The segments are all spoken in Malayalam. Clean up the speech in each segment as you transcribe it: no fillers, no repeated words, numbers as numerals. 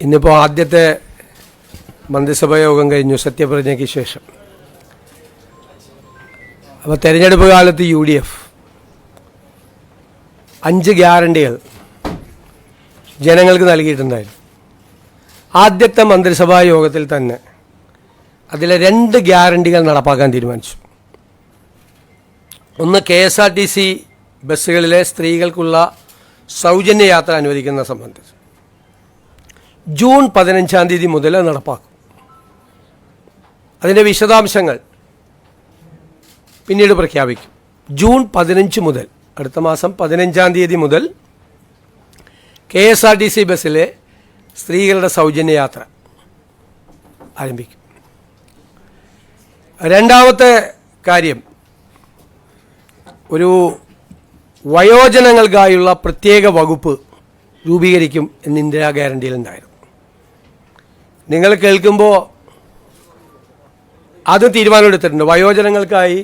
ഇന്നിപ്പോൾ ആദ്യത്തെ മന്ത്രിസഭാ യോഗം കഴിഞ്ഞു സത്യപ്രതിജ്ഞയ്ക്ക് ശേഷം. അപ്പോൾ തെരഞ്ഞെടുപ്പ് കാലത്ത് UDF 5 ഗ്യാരണ്ടികൾ ജനങ്ങൾക്ക് നൽകിയിട്ടുണ്ടായിരുന്നു. ആദ്യത്തെ മന്ത്രിസഭാ യോഗത്തിൽ തന്നെ അതിലെ 2 ഗ്യാരണ്ടികൾ നടപ്പാക്കാൻ തീരുമാനിച്ചു. ഒന്ന്, KSRTC ബസ്സുകളിലെ സ്ത്രീകൾക്കുള്ള സൗജന്യ യാത്ര അനുവദിക്കുന്ന സംബന്ധിച്ച് ജൂൺ 15-ാം തീയതി മുതൽ നടപ്പാക്കും. അതിൻ്റെ വിശദാംശങ്ങൾ പിന്നീട് പ്രഖ്യാപിക്കും. ജൂൺ 15 മുതൽ, അടുത്ത മാസം 15-ാം തീയതി മുതൽ KSRTC ബസ്സിലെ സ്ത്രീകളുടെ സൗജന്യ യാത്ര ആരംഭിക്കും. രണ്ടാമത്തെ കാര്യം, ഒരു വയോജനങ്ങൾക്കായുള്ള പ്രത്യേക വകുപ്പ് രൂപീകരിക്കും എന്ന് ഇന്ദിരാ ഗ്യാരണ്ടിയിലുണ്ടായിരുന്നു. നിങ്ങൾ കേൾക്കുമ്പോൾ അത് തീരുമാനമെടുത്തിട്ടുണ്ട്. വയോജനങ്ങൾക്കായി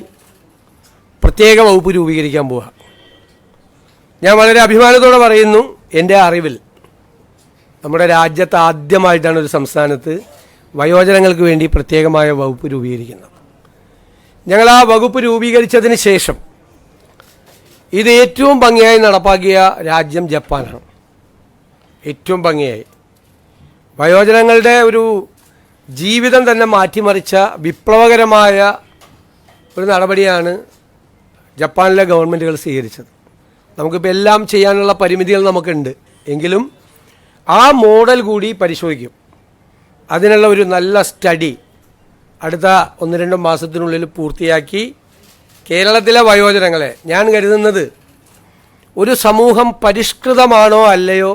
പ്രത്യേക വകുപ്പ് രൂപീകരിക്കാൻ പോവുക. ഞാൻ വളരെ അഭിമാനത്തോടെ പറയുന്നു, എൻ്റെ അറിവിൽ നമ്മുടെ രാജ്യത്ത് ആദ്യമായിട്ടാണ് ഒരു സംസ്ഥാനത്ത് വയോജനങ്ങൾക്ക് വേണ്ടി പ്രത്യേകമായ വകുപ്പ് രൂപീകരിക്കുന്നത്. ഞങ്ങൾ ആ വകുപ്പ് രൂപീകരിച്ചതിന് ശേഷം ഇത് ഏറ്റവും ഭംഗിയായി നടപ്പാക്കിയ രാജ്യം ജപ്പാനാണ്. ഏറ്റവും ഭംഗിയായി വയോജനങ്ങളുടെ ഒരു ജീവിതം തന്നെ മാറ്റിമറിച്ച വിപ്ലവകരമായ ഒരു നടപടിയാണ് ജപ്പാനിലെ ഗവൺമെൻറ്റുകൾ സ്വീകരിച്ചത്. നമുക്കിപ്പോൾ എല്ലാം ചെയ്യാനുള്ള പരിമിതികൾ നമുക്കുണ്ട്, എങ്കിലും ആ മോഡൽ കൂടി പരിശോധിക്കും. അതിനുള്ള ഒരു നല്ല സ്റ്റഡി അടുത്ത 1-2 മാസത്തിനുള്ളിൽ പൂർത്തിയാക്കി കേരളത്തിലെ വയോജനങ്ങളെ, ഞാൻ കരുതുന്നത് ഒരു സമൂഹം പരിഷ്കൃതമാണോ അല്ലയോ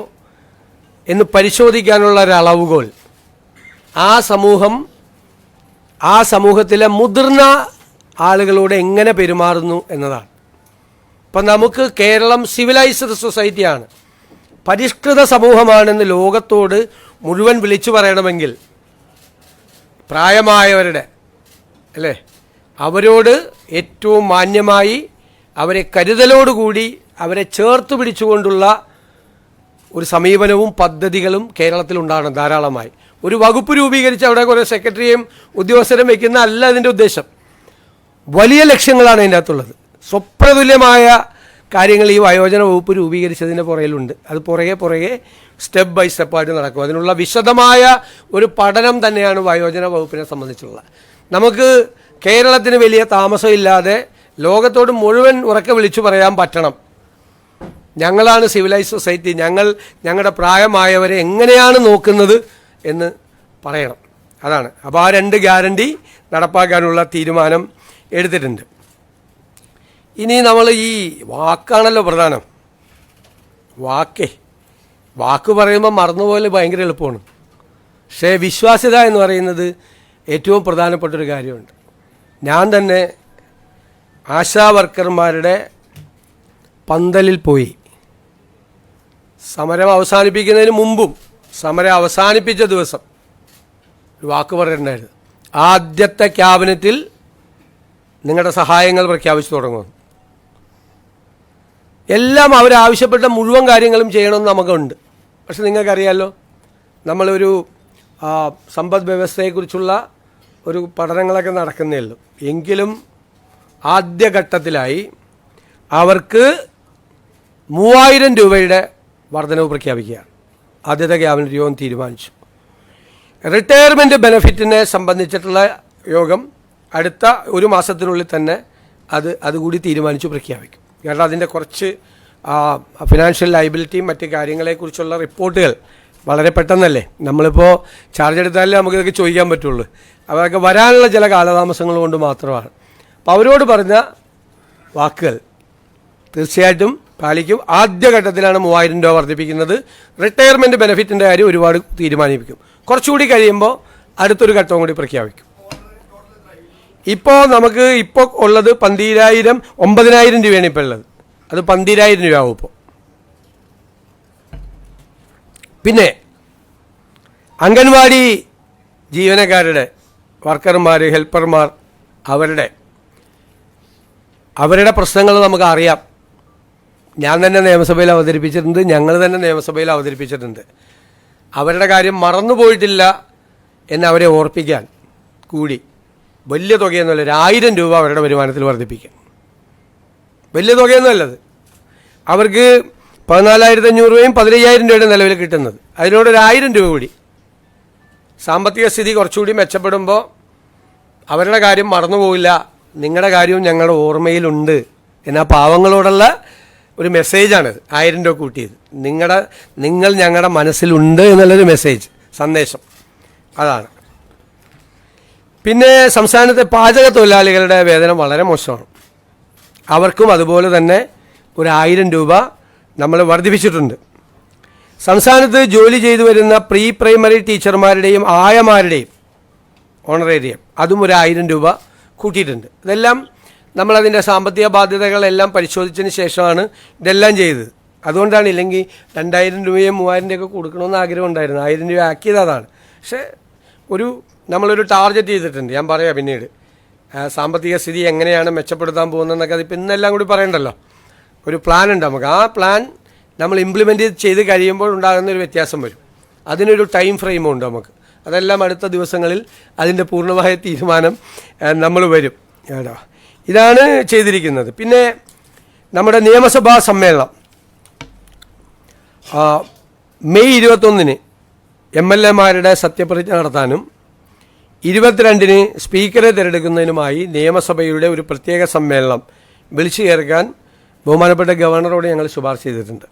എന്ന് പരിശോധിക്കാനുള്ള ഒരു അളവുകോൽ ആ സമൂഹത്തിലെ മുതിർന്ന ആളുകളോട് എങ്ങനെ പെരുമാറുന്നു എന്നതാണ്. ഇപ്പം നമുക്ക് കേരളം സിവിലൈസ്ഡ് സൊസൈറ്റിയാണ്, പരിഷ്കൃത സമൂഹമാണെന്ന് ലോകത്തോട് മുഴുവൻ വിളിച്ചു പറയണമെങ്കിൽ പ്രായമായവരുടെ അല്ലേ, അവരോട് ഏറ്റവും മാന്യമായി, അവരെ കരുതലോടുകൂടി, അവരെ ചേർത്ത് പിടിച്ചുകൊണ്ടുള്ള ഒരു സമീപനവും പദ്ധതികളും കേരളത്തിലുണ്ടാകണം ധാരാളമായി. ഒരു വകുപ്പ് രൂപീകരിച്ച് അവിടെ കുറേ സെക്രട്ടറിയും ഉദ്യോഗസ്ഥരും വയ്ക്കുന്ന അല്ല അതിൻ്റെ ഉദ്ദേശം. വലിയ ലക്ഷ്യങ്ങളാണ് അതിൻ്റെ അകത്തുള്ളത്. സ്വപ്നതുല്യമായ കാര്യങ്ങൾ ഈ വയോജന വകുപ്പ് രൂപീകരിച്ചതിൻ്റെ പുറകിലുണ്ട്. അത് പുറകെ സ്റ്റെപ്പ് ബൈ സ്റ്റെപ്പായിട്ട് നടക്കും. അതിനുള്ള വിശദമായ ഒരു പഠനം തന്നെയാണ് വയോജന വകുപ്പിനെ സംബന്ധിച്ചുള്ള. നമുക്ക് കേരളത്തിന് വലിയ താമസമില്ലാതെ ലോകത്തോട് മുഴുവൻ ഉറക്കെ വിളിച്ചു പറയാൻ പറ്റണം, ഞങ്ങളാണ് സിവിലൈസ് സൊസൈറ്റി, ഞങ്ങളുടെ പ്രായമായവരെ എങ്ങനെയാണ് നോക്കുന്നത് എന്ന് പറയണം. അതാണ്. അപ്പോൾ ആ 2 ഗ്യാരണ്ടി നടപ്പാക്കാനുള്ള തീരുമാനം എടുത്തിട്ടുണ്ട്. ഇനി നമ്മൾ ഈ വാക്കാണല്ലോ പ്രധാനം. വാക്ക് പറയുമ്പോൾ മറന്നുപോലെ ഭയങ്കര എളുപ്പമാണ്. പക്ഷേ വിശ്വാസ്യത എന്ന് പറയുന്നത് ഏറ്റവും പ്രധാനപ്പെട്ടൊരു കാര്യമുണ്ട്. ഞാൻ തന്നെ ആശാ വർക്കർമാരുടെ പന്തലിൽ പോയി സമരം അവസാനിപ്പിക്കുന്നതിന് മുമ്പും സമരം അവസാനിപ്പിച്ച ദിവസം ഒരു വാക്ക് പറഞ്ഞിട്ടുണ്ടായിരുന്നു, ആദ്യത്തെ ക്യാബിനറ്റിൽ നിങ്ങളുടെ സഹായങ്ങൾ പ്രഖ്യാപിച്ചു തുടങ്ങും. എല്ലാം അവരാവശ്യപ്പെട്ട മുഴുവൻ കാര്യങ്ങളും ചെയ്യണമെന്ന് നമുക്കുണ്ട്. പക്ഷെ നിങ്ങൾക്കറിയാമല്ലോ, നമ്മളൊരു സമ്പദ് വ്യവസ്ഥയെക്കുറിച്ചുള്ള ഒരു പഠനങ്ങളൊക്കെ നടക്കുന്നേ ഉള്ളൂ. എങ്കിലും ആദ്യഘട്ടത്തിലായി അവർക്ക് 3000 രൂപയുടെ വർധനവ് പ്രഖ്യാപിക്കുകയാണ്. ആദ്യത്തെ ക്യാബിനറ്റ് യോഗം തീരുമാനിച്ചു. റിട്ടയർമെൻറ്റ് ബെനഫിറ്റിനെ സംബന്ധിച്ചിട്ടുള്ള യോഗം അടുത്ത 1 മാസത്തിനുള്ളിൽ തന്നെ അതുകൂടി തീരുമാനിച്ചു പ്രഖ്യാപിക്കും. കാരണം അതിൻ്റെ കുറച്ച് ഫിനാൻഷ്യൽ ലയബിലിറ്റിയും മറ്റ് കാര്യങ്ങളെക്കുറിച്ചുള്ള റിപ്പോർട്ടുകൾ വളരെ പെട്ടെന്നല്ലേ, നമ്മളിപ്പോൾ ചാർജ് എടുത്താലേ നമുക്കിതൊക്കെ ചോദിക്കാൻ പറ്റുള്ളൂ. അതൊക്കെ വരാനുള്ള ചില കാലതാമസങ്ങൾ കൊണ്ട് മാത്രമാണ്. അപ്പോൾ അവരോട് പറഞ്ഞ വാക്കുകൾ തീർച്ചയായിട്ടും പാലിക്കും. ആദ്യഘട്ടത്തിലാണ് 3000 രൂപ വർദ്ധിപ്പിക്കുന്നത്. റിട്ടയർമെൻറ്റ് ബെനിഫിറ്റിൻ്റെ കാര്യം ഒരുപാട് തീരുമാനിപ്പിക്കും. കുറച്ചുകൂടി കഴിയുമ്പോൾ അടുത്തൊരു ഘട്ടവും കൂടി പ്രഖ്യാപിക്കും. ഇപ്പോൾ നമുക്ക് ഉള്ളത് 9,000 രൂപയാണ് ഇപ്പോൾ ഉള്ളത്. അത് 12,000 രൂപയാവും ഇപ്പോൾ. പിന്നെ അംഗൻവാടി ജീവനക്കാരുടെ, വർക്കർമാർ, ഹെൽപ്പർമാർ, അവരുടെ പ്രശ്നങ്ങൾ നമുക്ക് അറിയാം. ഞാൻ തന്നെ നിയമസഭയിൽ അവതരിപ്പിച്ചിട്ടുണ്ട്, ഞങ്ങൾ തന്നെ നിയമസഭയിൽ അവതരിപ്പിച്ചിട്ടുണ്ട്. അവരുടെ കാര്യം മറന്നുപോയിട്ടില്ല എന്നവരെ ഓർപ്പിക്കാൻ കൂടി വലിയ തുകയൊന്നുമല്ല, 1000 രൂപ അവരുടെ വരുമാനത്തിൽ വർദ്ധിപ്പിക്കാൻ. വലിയ തുകയൊന്നുമല്ലത്. അവർക്ക് 14,500 രൂപയും 15,000 രൂപയുടെ നിലവിൽ കിട്ടുന്നത്. അതിനോടൊരു 1000 രൂപ കൂടി. സാമ്പത്തിക സ്ഥിതി കുറച്ചുകൂടി മെച്ചപ്പെടുമ്പോൾ അവരുടെ കാര്യം മറന്നുപോകില്ല, നിങ്ങളുടെ കാര്യവും ഞങ്ങളുടെ ഓർമ്മയിലുണ്ട് എന്നാ പാവങ്ങളോടുള്ള ഒരു മെസ്സേജാണിത്. 1000 രൂപ കൂട്ടിയത് നിങ്ങൾ ഞങ്ങളുടെ മനസ്സിലുണ്ട് എന്നുള്ളൊരു മെസ്സേജ്, സന്ദേശം അതാണ്. പിന്നെ സംസ്ഥാനത്തെ പാചക തൊഴിലാളികളുടെ വേതനം വളരെ മോശമാണ്. അവർക്കും അതുപോലെ തന്നെ ഒരു 1000 രൂപ നമ്മൾ വർദ്ധിപ്പിച്ചിട്ടുണ്ട്. സംസ്ഥാനത്ത് ജോലി ചെയ്തു വരുന്ന പ്രീ പ്രൈമറി ടീച്ചർമാരുടെയും ആയമാരുടെയും ഓണറേറിയം അതും ഒരു 1000 രൂപ കൂട്ടിയിട്ടുണ്ട്. ഇതെല്ലാം നമ്മളതിൻ്റെ സാമ്പത്തിക ബാധ്യതകളെല്ലാം പരിശോധിച്ചതിന് ശേഷമാണ് ഇതെല്ലാം ചെയ്തത്. അതുകൊണ്ടാണ്, ഇല്ലെങ്കിൽ 2000 രൂപയും 3000 രൂപയൊക്കെ കൊടുക്കണമെന്ന് ആഗ്രഹം ഉണ്ടായിരുന്നു. 1000 രൂപ ആക്കിയത് അതാണ്. പക്ഷേ നമ്മളൊരു ടാർഗറ്റ് ചെയ്തിട്ടുണ്ട്. ഞാൻ പറയാം പിന്നീട് സാമ്പത്തിക സ്ഥിതി എങ്ങനെയാണ് മെച്ചപ്പെടുത്താൻ പോകുന്നതെന്നൊക്കെ അതിപ്പോൾ ഇന്നെല്ലാം കൂടി പറയണ്ടല്ലോ. ഒരു പ്ലാൻ ഉണ്ട് നമുക്ക്. ആ പ്ലാൻ നമ്മൾ ഇംപ്ലിമെൻറ്റ് ചെയ്ത് കഴിയുമ്പോൾ ഉണ്ടാകുന്നൊരു വ്യത്യാസം വരും. അതിനൊരു ടൈം ഫ്രെയിമും ഉണ്ട് നമുക്ക്. അതെല്ലാം അടുത്ത ദിവസങ്ങളിൽ അതിൻ്റെ പൂർണ്ണമായ തീരുമാനം നമ്മൾ വരും കേട്ടോ. ഇതാണ് ചെയ്തിരിക്കുന്നത്. പിന്നെ നമ്മുടെ നിയമസഭാ സമ്മേളനം മെയ് 21-ന് MLA-മാരുടെ സത്യപ്രതിജ്ഞ നടത്താനും 22-ന് സ്പീക്കറെ തിരഞ്ഞെടുക്കുന്നതിനുമായി നിയമസഭയുടെ ഒരു പ്രത്യേക സമ്മേളനം വിളിച്ചു ചേർക്കാൻ ബഹുമാനപ്പെട്ട ഗവർണറോട് ഞങ്ങൾ ശുപാർശ ചെയ്തിട്ടുണ്ട്.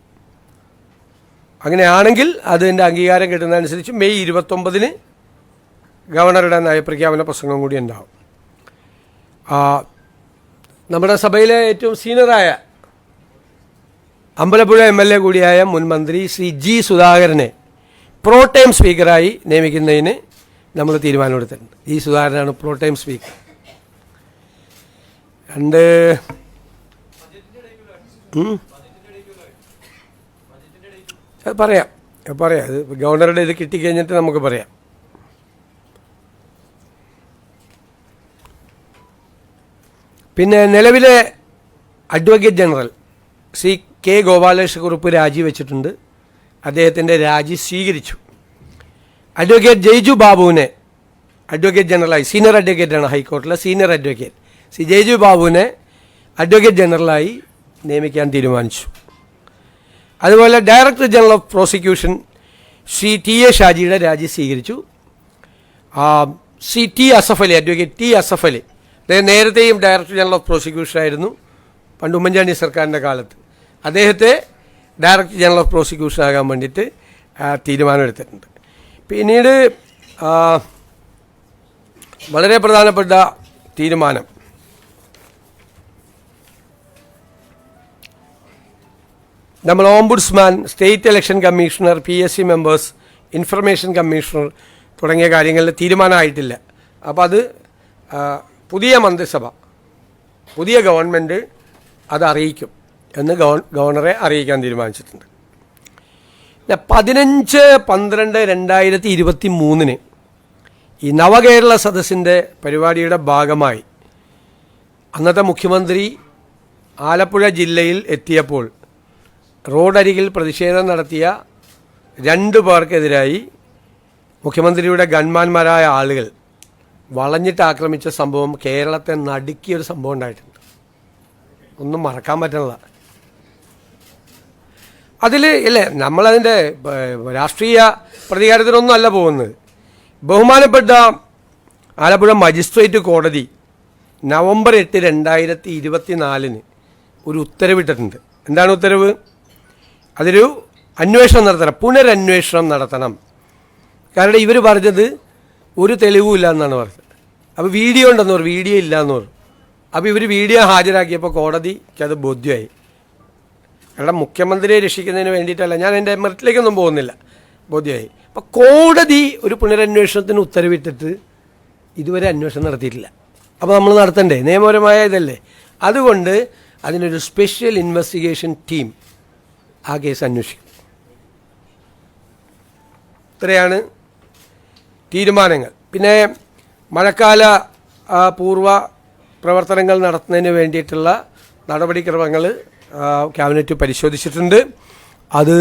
അങ്ങനെയാണെങ്കിൽ അതിൻ്റെ അംഗീകാരം കിട്ടുന്നതനുസരിച്ച് മെയ് 29-ന് ഗവർണറുടെ നയപ്രഖ്യാപന പ്രസംഗം കൂടി ഉണ്ടാവും. നമ്മുടെ സഭയിലെ ഏറ്റവും സീനിയറായ അമ്പലപ്പുഴ MLA കൂടിയായ മുൻ മന്ത്രി ശ്രീ G. സുധാകരനെ പ്രോടൈം സ്പീക്കറായി നിയമിക്കുന്നതിന് നമ്മൾ തീരുമാനമെടുത്തിട്ടുണ്ട്. G. സുധാകരനാണ് പ്രോടൈം സ്പീക്കർ. പറയാം അത് ഗവർണറുടെ ഇത് കിട്ടിക്കഴിഞ്ഞിട്ട് നമുക്ക് പറയാം. പിന്നെ നിലവിലെ advocate general Shri K. Gopalakrishna Kurup രാജിവെച്ചിട്ടുണ്ട്. അദ്ദേഹത്തിൻ്റെ രാജി സ്വീകരിച്ചു. അഡ്വക്കേറ്റ് ജയ്ജു ബാബുവിനെ അഡ്വക്കേറ്റ് ജനറലായി, സീനിയർ അഡ്വക്കേറ്റാണ് ഹൈക്കോടതിയിലെ സീനിയർ അഡ്വക്കേറ്റ് ശ്രീ ജയ്ജു ബാബുവിനെ അഡ്വക്കേറ്റ് ജനറലായി നിയമിക്കാൻ തീരുമാനിച്ചു. അതുപോലെ director general of prosecution Shri TA ഷാജിയുടെ രാജി സ്വീകരിച്ചു. Shri T. Asaf Ali, advocate T. Asaf Ali, അദ്ദേഹം നേരത്തെയും ഡയറക്ടർ ജനറൽ ഓഫ് പ്രോസിക്യൂഷൻ ആയിരുന്നു പണ്ട് ഉമ്മൻചാണ്ടി സർക്കാരിൻ്റെ കാലത്ത്. അദ്ദേഹത്തെ ഡയറക്ടർ ജനറൽ ഓഫ് പ്രോസിക്യൂഷൻ ആകാൻ വേണ്ടിയിട്ട് തീരുമാനമെടുത്തിട്ടുണ്ട്. പിന്നീട് വളരെ പ്രധാനപ്പെട്ട തീരുമാനം നമ്മൾ ombudsman, state election commissioner, PSC members, information commissioner തുടങ്ങിയ കാര്യങ്ങളിൽ തീരുമാനമായിട്ടില്ല. അപ്പോൾ അത് പുതിയ മന്ത്രിസഭ, പുതിയ ഗവൺമെൻറ് അത് അറിയിക്കും എന്ന് ഗവർണറെ അറിയിക്കാൻ തീരുമാനിച്ചിട്ടുണ്ട്. 15/12/2023 ഈ നവകേരള സദസ്സിൻ്റെ പരിപാടിയുടെ ഭാഗമായി അന്നത്തെ മുഖ്യമന്ത്രി ആലപ്പുഴ ജില്ലയിൽ എത്തിയപ്പോൾ റോഡരികിൽ പ്രതിഷേധം നടത്തിയ 2 പേർക്കെതിരായി മുഖ്യമന്ത്രിയുടെ ഗൺമാന്മാരായ ആളുകൾ വളഞ്ഞിട്ട് ആക്രമിച്ച സംഭവം കേരളത്തെ നടുക്കിയൊരു സംഭവം ഉണ്ടായിട്ടുണ്ട്. ഒന്നും മറക്കാൻ പറ്റുന്നില്ല. അതിൽ ഇല്ലേ, നമ്മളതിൻ്റെ രാഷ്ട്രീയ പ്രതികാരത്തിനൊന്നും അല്ല പോകുന്നത്. ബഹുമാനപ്പെട്ട ആലപ്പുഴ മജിസ്ട്രേറ്റ് കോടതി നവംബർ 8, 2024 ഒരു ഉത്തരവിട്ടിട്ടുണ്ട്. എന്താണ് ഉത്തരവ്? അതൊരു അന്വേഷണം നടത്തണം, പുനരന്വേഷണം നടത്തണം. കാരണം ഇവർ പറഞ്ഞത് ഒരു തെളിവുമില്ല എന്നാണ് പറഞ്ഞത്. അപ്പോൾ വീഡിയോ ഉണ്ടെന്ന് പറഞ്ഞു, വീഡിയോ ഇല്ല എന്ന് പറഞ്ഞു. അപ്പോൾ ഇവർ വീഡിയോ ഹാജരാക്കിയപ്പോൾ കോടതിക്ക് അത് ബോധ്യമായി. കാരണം മുഖ്യമന്ത്രിയെ രക്ഷിക്കുന്നതിന് വേണ്ടിയിട്ടല്ല, ഞാൻ എൻ്റെ മെറിറ്റിലേക്കൊന്നും പോകുന്നില്ല, ബോധ്യമായി. അപ്പോൾ കോടതി ഒരു പുനരന്വേഷണത്തിന് ഉത്തരവിട്ടിട്ട് ഇതുവരെ അന്വേഷണം നടത്തിയിട്ടില്ല. അപ്പോൾ നമ്മൾ നടത്തണ്ടേ? നിയമപരമായ ഇതല്ലേ. അതുകൊണ്ട് അതിനൊരു സ്പെഷ്യൽ ഇൻവെസ്റ്റിഗേഷൻ ടീം ആ കേസ് അന്വേഷിക്കും. ഇത്രയാണ് തീരുമാനങ്ങൾ. പിന്നെ മഴക്കാല പൂർവ്വ പ്രവർത്തനങ്ങൾ നടത്തുന്നതിന് വേണ്ടിയിട്ടുള്ള നടപടിക്രമങ്ങൾ ക്യാബിനറ്റ് പരിശോധിച്ചിട്ടുണ്ട്. അത്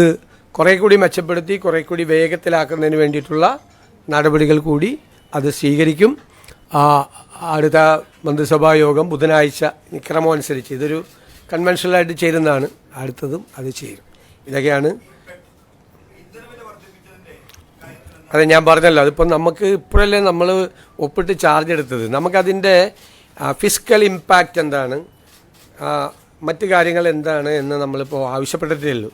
കുറേ കൂടി മെച്ചപ്പെടുത്തി കുറേ കൂടി വേഗത്തിലാക്കുന്നതിന് വേണ്ടിയിട്ടുള്ള നടപടികൾ കൂടി അത് സ്വീകരിക്കും. അടുത്ത മന്ത്രിസഭാ യോഗം ബുധനാഴ്ച ക്രമം അനുസരിച്ച് ഇതൊരു കൺവെൻഷനലായിട്ട് ചേരുന്നതാണ്. അടുത്തതും അത് ചേരും. ഇതൊക്കെയാണ്. അതെ, ഞാൻ പറഞ്ഞല്ലോ, അതിപ്പോൾ നമുക്ക് ഇപ്പോഴല്ലേ നമ്മൾ ഒപ്പിട്ട് ചാർജ് എടുത്തത്. നമുക്കതിൻ്റെ ഫിസിക്കൽ ഇമ്പാക്റ്റ് എന്താണ്, മറ്റു കാര്യങ്ങൾ എന്താണ് എന്ന് നമ്മളിപ്പോൾ ആവശ്യപ്പെട്ടിട്ടേ ഉള്ളൂ.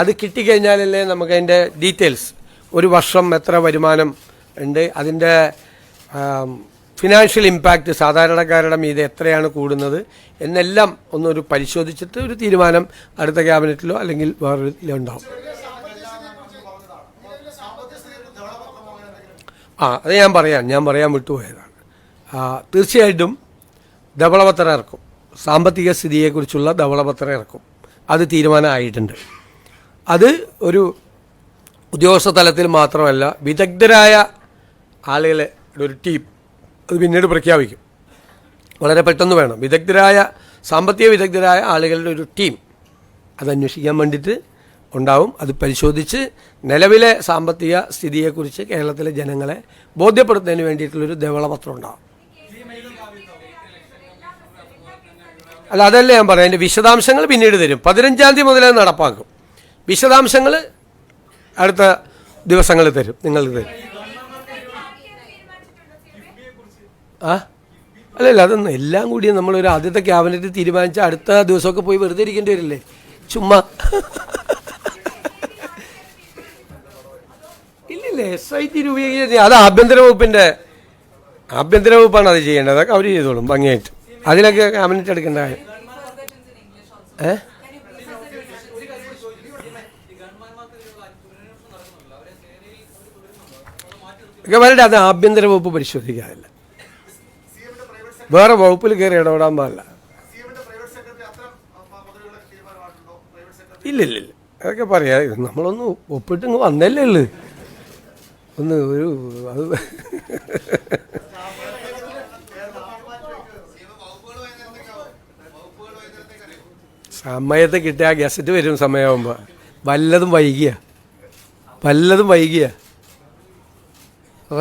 അത് കിട്ടിക്കഴിഞ്ഞാലല്ലേ നമുക്കതിൻ്റെ ഡീറ്റെയിൽസ്, ഒരു വർഷം എത്ര വരുമാനം ഉണ്ട്, അതിൻ്റെ ഫിനാൻഷ്യൽ ഇമ്പാക്റ്റ് സാധാരണക്കാരുടെ മീതെ എത്രയാണ് കൂടുന്നത് എന്നെല്ലാം ഒന്നൊരു പരിശോധിച്ചിട്ട് ഒരു തീരുമാനം അടുത്ത ക്യാബിനറ്റിലോ അല്ലെങ്കിൽ വേറൊരു ഉണ്ടാവും. അത് ഞാൻ പറയാൻ വിട്ടുപോയതാണ്. തീർച്ചയായിട്ടും ധവളപത്രം ഇറക്കും, സാമ്പത്തിക സ്ഥിതിയെക്കുറിച്ചുള്ള ധവളപത്രം ഇറക്കും. അത് തീരുമാനമായിട്ടുണ്ട്. അത് ഒരു ഉദ്യോഗസ്ഥ തലത്തിൽ മാത്രമല്ല, വിദഗ്ധരായ ആളുകളെ ഒരു ടീം അത് പിന്നീട് പ്രഖ്യാപിക്കും. വളരെ പെട്ടെന്ന് വേണം. സാമ്പത്തിക വിദഗ്ധരായ ആളുകളുടെ ഒരു ടീം അത് അന്വേഷിക്കാൻ വേണ്ടിയിട്ട് ഉണ്ടാവും. അത് പരിശോധിച്ച് നിലവിലെ സാമ്പത്തിക സ്ഥിതിയെക്കുറിച്ച് കേരളത്തിലെ ജനങ്ങളെ ബോധ്യപ്പെടുത്തുന്നതിന് വേണ്ടിയിട്ടുള്ളൊരു ധവളപത്രം ഉണ്ടാവും. അല്ല, അതല്ലേ ഞാൻ പറയാം. അതിൻ്റെ വിശദാംശങ്ങൾ പിന്നീട് തരും. 15-ാം തീയതി മുതൽ നടപ്പാക്കും. വിശദാംശങ്ങൾ അടുത്ത ദിവസങ്ങളിൽ തരും, നിങ്ങൾക്ക് തരും. അല്ലല്ല, അതൊന്നും എല്ലാം കൂടി നമ്മളൊരു ആദ്യത്തെ ക്യാബിനറ്റ് തീരുമാനിച്ച അടുത്ത ദിവസമൊക്കെ പോയി വെറുതെ ഇരിക്കേണ്ടി വരില്ലേ, ചുമ്മാ. ഇല്ലില്ലേ, SIT രൂപീകരിക്കുക, അത് ആഭ്യന്തര വകുപ്പാണ് അത് ചെയ്യേണ്ടത്. അതൊക്കെ അവർ ചെയ്തോളും ഭംഗിയായിട്ട്. അതിലൊക്കെ ക്യാബിനറ്റ് എടുക്കേണ്ട കാര്യം. ഒക്കെ വരട്ടെ, അത് ആഭ്യന്തര വകുപ്പ് പരിശോധിക്കാറില്ല. വേറെ വകുപ്പിൽ കയറി ഇടപെടാൻ പാടില്ല. ഇല്ലില്ല, അതൊക്കെ പറയാം. നമ്മളൊന്ന് ഒപ്പിട്ട് ഇങ്ങ് വന്നല്ലേ ഉള്ളു. ഒന്ന് ഒരു അത് സമയത്ത് കിട്ടിയ ആ ഗസറ്റ് വരും സമയമാകുമ്പോൾ. വല്ലതും വൈകിയ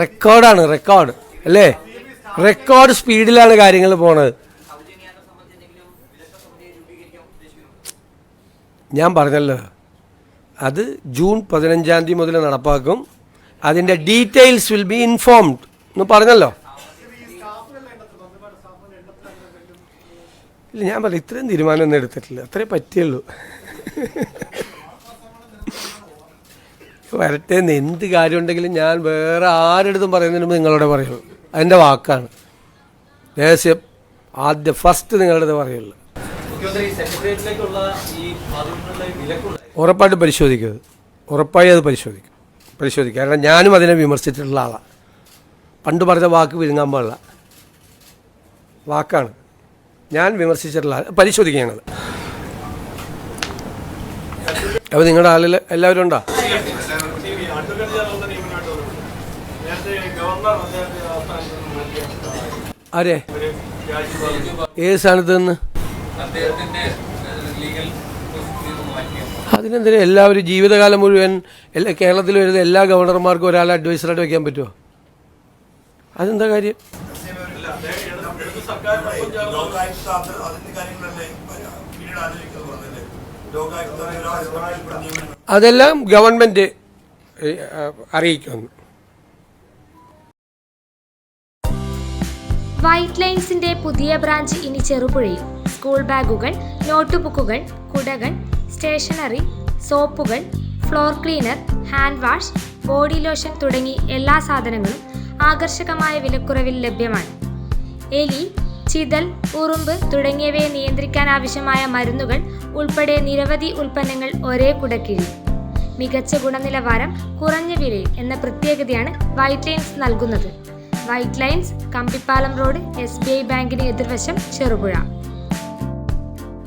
റെക്കോർഡ് അല്ലേ? റെക്കോർഡ് സ്പീഡിലാണ് കാര്യങ്ങൾ പോണത്. ഞാൻ പറഞ്ഞല്ലോ, അത് ജൂൺ 15-ാം തീയതി മുതൽ നടപ്പാക്കും. അതിൻ്റെ ഡീറ്റെയിൽസ് വിൽ ബി ഇൻഫോംഡ് എന്ന് പറഞ്ഞല്ലോ. ഇല്ല, ഞാൻ പറഞ്ഞു ഇത്രയും തീരുമാനമൊന്നും എടുത്തിട്ടില്ല, അത്രേ പറ്റിയുള്ളൂ. വരട്ടെ, എന്ത് കാര്യമുണ്ടെങ്കിലും ഞാൻ വേറെ ആരെടുത്തും പറയുന്നതിന് മുമ്പ് നിങ്ങളോട് പറയുള്ളൂ. അതിൻ്റെ വാക്കാണ്, രഹസ്യം. ഫസ്റ്റ് നിങ്ങളുടെ പറയുള്ളൂ. ഉറപ്പായിട്ടും പരിശോധിക്കും. ഉറപ്പായി അത് പരിശോധിക്കും. കാരണം ഞാനും അതിനെ വിമർശിച്ചിട്ടുള്ള ആളാണ്. പണ്ട് പറഞ്ഞ വാക്ക് വിഴുങ്ങാൻ പാടില്ല, വാക്കാണ്. ഞാൻ വിമർശിച്ചിട്ടുള്ള പരിശോധിക്കുകയാണത്. അപ്പോൾ നിങ്ങളുടെ ആളിൽ എല്ലാവരും ഉണ്ടോ? ആരെ? ഏത് സ്ഥാനത്ത് നിന്ന്? അതിനെന്തിനാ എല്ലാവരും ജീവിതകാലം മുഴുവൻ കേരളത്തിൽ വരുന്ന എല്ലാ ഗവർണർമാർക്കും ഒരാളെ അഡ്വൈസറായിട്ട് വയ്ക്കാൻ പറ്റുമോ? അതെന്താ കാര്യം? അതെല്ലാം ഗവൺമെന്റ് അറിയിക്കുന്നു. വൈറ്റ് ലൈൻസിന്റെ പുതിയ ബ്രാഞ്ച് ഇനി ചെറുപുഴയിൽ. സ്കൂൾ ബാഗുകൾ, നോട്ട് ബുക്കുകൾ, കുടകൾ, സ്റ്റേഷനറി, സോപ്പുകൾ, floor cleaner, hand wash, body lotion തുടങ്ങി എല്ലാ സാധനങ്ങളും ആകർഷകമായ വിലക്കുറവിൽ ലഭ്യമാണ്. എലി, ചിതൽ, ഉറുമ്പ് തുടങ്ങിയവയെ നിയന്ത്രിക്കാൻ ആവശ്യമായ മരുന്നുകൾ ഉൾപ്പെടെ നിരവധി ഉൽപ്പന്നങ്ങൾ ഒരേ കുടക്കീഴിൽ. മികച്ച ഗുണനിലവാരം കുറഞ്ഞ വിലയിൽ എന്ന പ്രത്യേകതയാണ് വൈറ്റ് ലൈൻസ് നൽകുന്നത്. White lines, Kambippalam road, SBI ബാങ്കിന് എതിർവശം, ചെറുപുഴ.